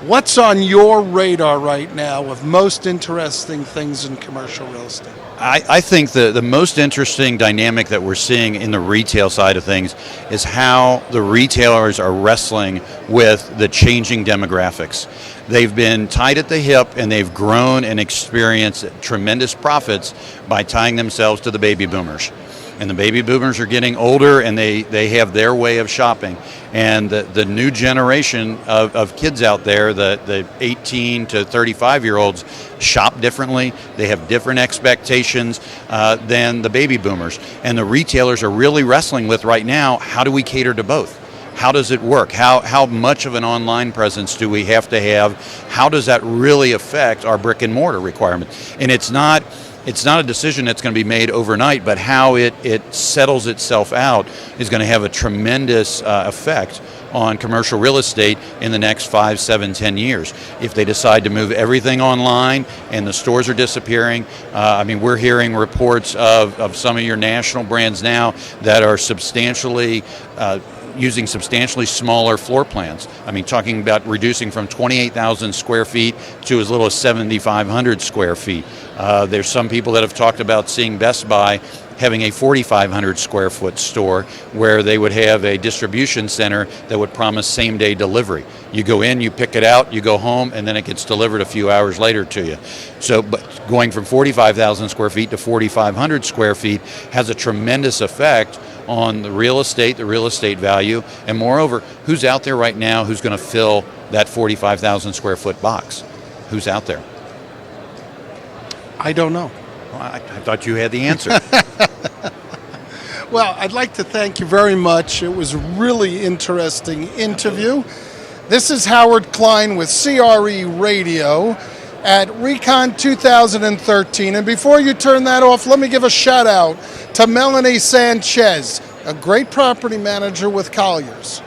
What's on your radar right now of most interesting things in commercial real estate? I think the most interesting dynamic that we're seeing in the retail side of things is how the retailers are wrestling with the changing demographics. They've been tied at the hip and they've grown and experienced tremendous profits by tying themselves to the baby boomers. And the baby boomers are getting older and they have their way of shopping. And the new generation of kids out there, the 18 to 35-year-olds, shop differently. They have different expectations than the baby boomers. And the retailers are really wrestling with right now, how do we cater to both? How does it work? How much of an online presence do we have to have? How does that really affect our brick and mortar requirement? And it's not a decision that's going to be made overnight, but how it settles itself out is going to have a tremendous effect on commercial real estate in the next 5, 7, 10 years. If they decide to move everything online and the stores are disappearing, we're hearing reports of some of your national brands now that are using substantially smaller floor plans. Talking about reducing from 28,000 square feet to as little as 7,500 square feet. There's some people that have talked about seeing Best Buy having a 4,500 square foot store where they would have a distribution center that would promise same day delivery. You go in, you pick it out, you go home, and then it gets delivered a few hours later to you. But going from 45,000 square feet to 4,500 square feet has a tremendous effect on the real estate value, and moreover, who's out there right now who's going to fill that 45,000 square foot box? Who's out there? I don't know. Well, I thought you had the answer. Well, I'd like to thank you very much. It was a really interesting interview. This is Howard Klein with CRE Radio at Recon 2013. And before you turn that off, let me give a shout out to Melanie Sanchez, a great property manager with Colliers.